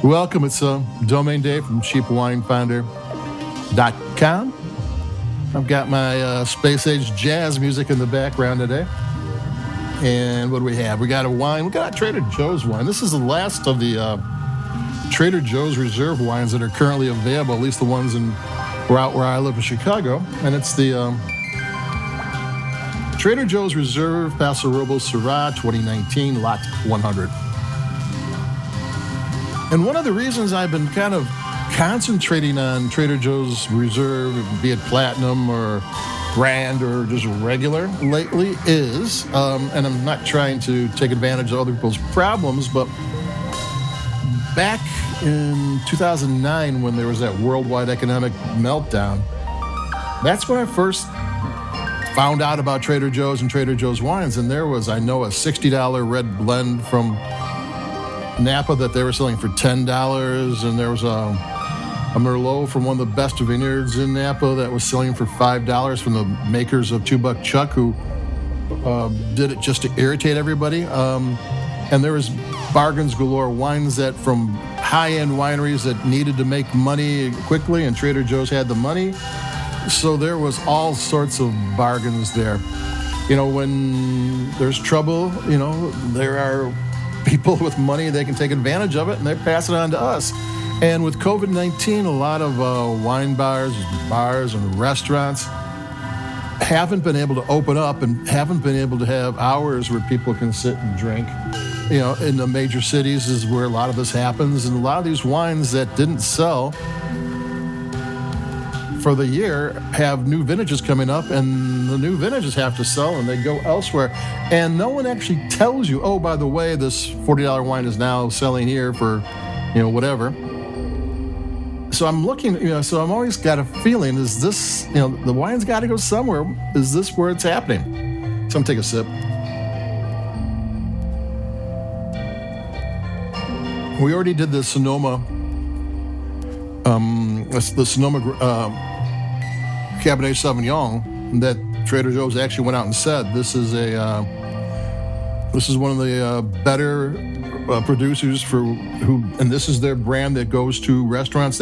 Welcome. It's Domain Day from CheapWineFinder.com. I've got my space age jazz music in the background today. And what do we have? We got a wine. We got Trader Joe's wine. This is the last of the Trader Joe's reserve wines that are currently available, at least the ones where I live in Chicago. And it's the Trader Joe's Reserve Paso Robles Syrah 2019 Lot 100. And one of the reasons I've been kind of concentrating on Trader Joe's Reserve, be it Platinum or Grand or just regular lately is, and I'm not trying to take advantage of other people's problems, but back in 2009 when there was that worldwide economic meltdown, that's when I first found out about Trader Joe's and Trader Joe's wines. And there was, I know, a $60 red blend from Napa that they were selling for $10, and there was a Merlot from one of the best vineyards in Napa that was selling for $5 from the makers of Two Buck Chuck, who did it just to irritate everybody. And there was bargains galore, wines that from high-end wineries that needed to make money quickly, and Trader Joe's had the money. So there was all sorts of bargains there. You know, when there's trouble, you know, there are people with money, they can take advantage of it, and they pass it on to us. And with COVID-19, a lot of wine bars and restaurants haven't been able to open up and haven't been able to have hours where people can sit and drink. You know, in the major cities is where a lot of this happens. And a lot of these wines that didn't sell for the year have new vintages coming up, and the new vintages have to sell, and they go elsewhere. And no one actually tells you, oh, by the way, this $40 wine is now selling here for, you know, whatever. So I'm looking, you know, so I'm always got a feeling, is this, you know, the wine's got to go somewhere. Is this where it's happening? So I'm going to take a sip. We already did the Sonoma, Cabernet Sauvignon that Trader Joe's actually went out and said this is one of the better producers and this is their brand that goes to restaurants.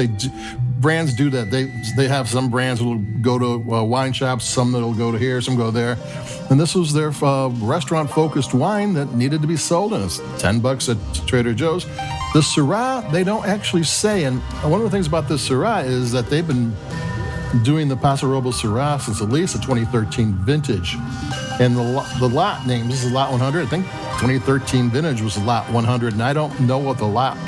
Brands do that. They have some brands that'll go to wine shops, some that'll go to here, some go there. And this was their restaurant-focused wine that needed to be sold, and it's $10 at Trader Joe's. The Syrah, they don't actually say, and one of the things about this Syrah is that they've been doing the Paso Robles Syrah since at least the 2013 vintage. And the lot name, this is lot 100, I think 2013 vintage was lot 100, and I don't know what the lot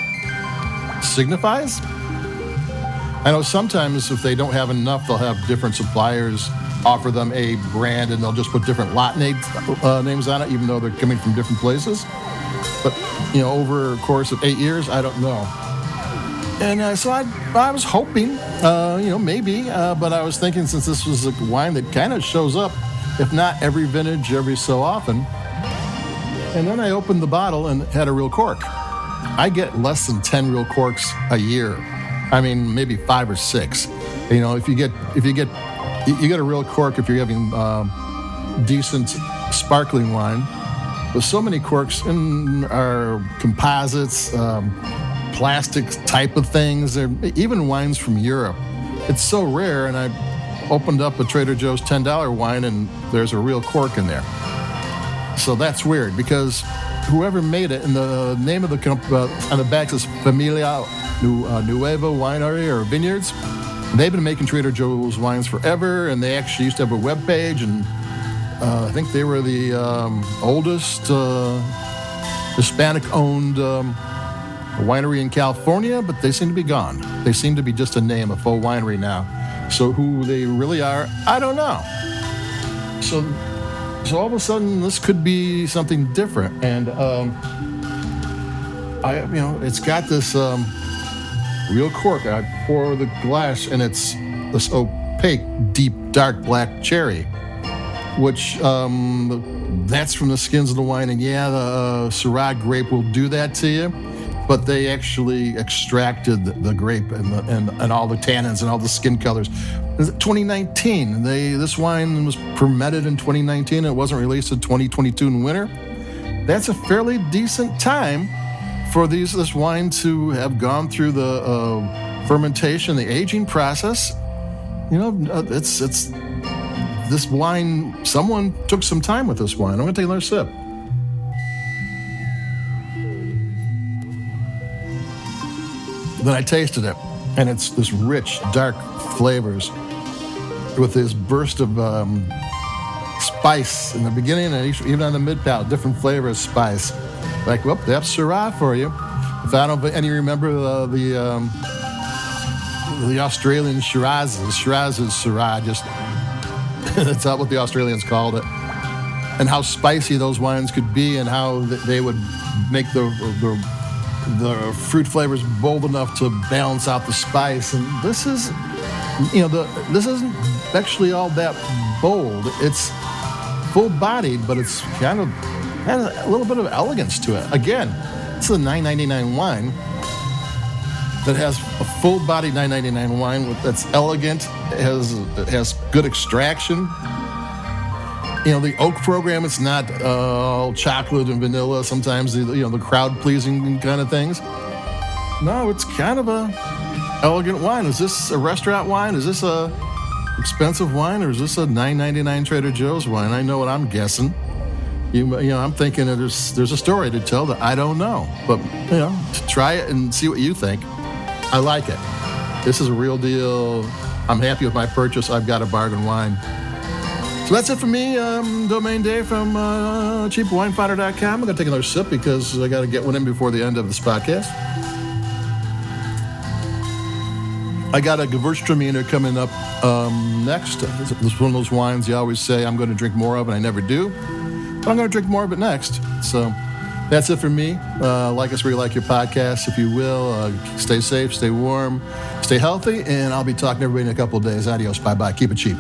signifies. I know sometimes if they don't have enough, they'll have different suppliers offer them a brand, and they'll just put different lot names on it, even though they're coming from different places. But, you know, over a course of 8 years, I don't know. And so I was hoping, you know, maybe, but I was thinking since this was a wine that kind of shows up, if not every vintage, every so often. And then I opened the bottle and had a real cork. I get less than 10 real corks a year. I mean, maybe 5 or 6. You know, you get a real cork if you're having decent sparkling wine. But so many corks are composites, plastic type of things, or even wines from Europe. It's so rare, and I opened up a Trader Joe's $10 wine, and there's a real cork in there. So that's weird, because whoever made it, and the name of the company on the back says Familia Nueva Winery or Vineyards. They've been making Trader Joe's wines forever, and they actually used to have a web page, and I think they were the oldest Hispanic-owned winery in California, but they seem to be gone. They seem to be just a name, a faux winery now. So who they really are, I don't know. So all of a sudden, this could be something different, and it's got this real cork. I pour the glass, and it's this opaque, deep, dark black cherry, which that's from the skins of the wine. And yeah, the Syrah grape will do that to you, but they actually extracted the grape and all the tannins and all the skin colors. 2019, this wine was fermented in 2019. It wasn't released in 2022 in winter. That's a fairly decent time for this wine to have gone through the fermentation, the aging process, it's this wine. Someone took some time with this wine. I'm going to take another sip. Then I tasted it, and it's this rich, dark flavors with this burst of spice in the beginning and even on the mid-palate, different flavor of spice. Like, whoop, that's Syrah for you. If I don't any remember the Australian Shirazes. Shiraz is Syrah, just that's not what the Australians called it. And how spicy those wines could be, and how they would make the fruit flavors bold enough to balance out the spice. And this is, this isn't actually all that bold. It's full-bodied, but it's kind of has a little bit of elegance to it. Again, it's a $9.99 wine that has a full-bodied $9.99 wine that's elegant. It has good extraction. The oak program, it's not all chocolate and vanilla. Sometimes the crowd-pleasing kind of things. No, it's kind of a elegant wine. Is this a restaurant wine? Is this a expensive wine, or is this a $9.99 Trader Joe's wine? I know what I'm guessing. I'm thinking that there's a story to tell that I don't know. But try it and see what you think. I like it. This is a real deal. I'm happy with my purchase. I've got a bargain wine. So that's it for me, Domain Dave from cheapwinefinder.com. I'm going to take another sip because I got to get one in before the end of this podcast. I got a Gewürztraminer coming up next. This is one of those wines you always say I'm going to drink more of, and I never do. But I'm going to drink more of it next. So that's it for me. Like us where you like your podcast, if you will. Stay safe, stay warm, stay healthy, and I'll be talking to everybody in a couple of days. Adios, bye-bye. Keep it cheap.